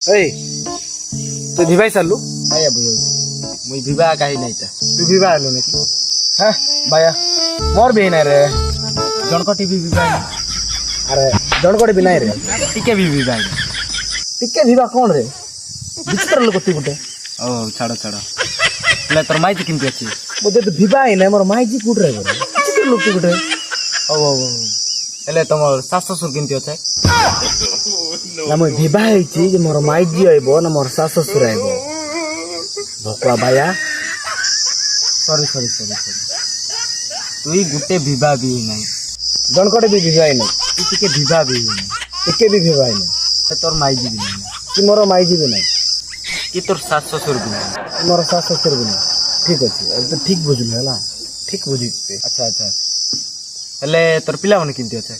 এই তুই ভিভাই সারলু ভাইয়া বই মুই বিবাহ কাহি নাই তা তুই ভিভা আলু নাকি হ্যাঁ ভাইয়া মোর ବି নাই রে জনক টিভি বিবাহ আরে ଜଣକଟେ ବି ନାହିଁ ରେ টিকে বি বিবাহ ଟିକେ ଭିଭା କ'ଣ ରେ ବିଚିତ୍ର ଲୋକ ତୁ ଗୋଟେ ଓ ଛାଡ଼ ଛାଡ଼ ହେଲେ ତୋର ମାଇଜି କେମିତି ଅଛି ବୋଧେ ତୁ ଭିଭା ହିଁ ନାହିଁ ମୋର ମାଇଜି କୋଉଠି ରହିବ ରେ ବିଚିତ୍ର ଲୋକ ତୁ ଗୋଟେ ହଉ ହଉ ହଉ ହେଲେ ତମର ଶାଶୁ ଶ୍ୱଶୁର କେମିତି ଅଛେ ନା ମୁଁ ଭିଭା ହେଇଛି ଯେ ମୋର ମାଇଜି ଆଇବ ନା ମୋର ଶାଶୁ ଶ୍ୱଶୁର ଆଇବ ଭକୁଆ ବାୟା ସରି ସରି ସରି ସରି ତୁଇ ଗୋଟେ ବିବାହ ବି ନାହିଁ ଜଣକଟେ ବି ଭିଭା ହିଁ ନାହିଁ ତୁ ଟିକେ ବିବାହ ବି ନାହିଁ ଟିକେ ବି ଭିଭା ହିଁ ନାହିଁ ତୋର ମାଇଜି ବି ନାହିଁ କି ମୋର ମାଇଜି ବି ନାହିଁ କି ତୋର ଶାଶୁ ଶ୍ୱଶୁର ବି ନାହିଁ ମୋର ଶାଶୁ ଶ୍ୱଶୁର ବି ନାହିଁ ଠିକ ଅଛି ଏବେ ତ ଠିକ ବୁଝିଲୁ ହେଲା ଠିକ ବୁଝିଛୁ ଆଚ୍ଛା ଆଚ୍ଛା ଆଚ୍ଛା ହେଲେ ତୋର ପିଲାମାନେ କେମିତି ଅଛେ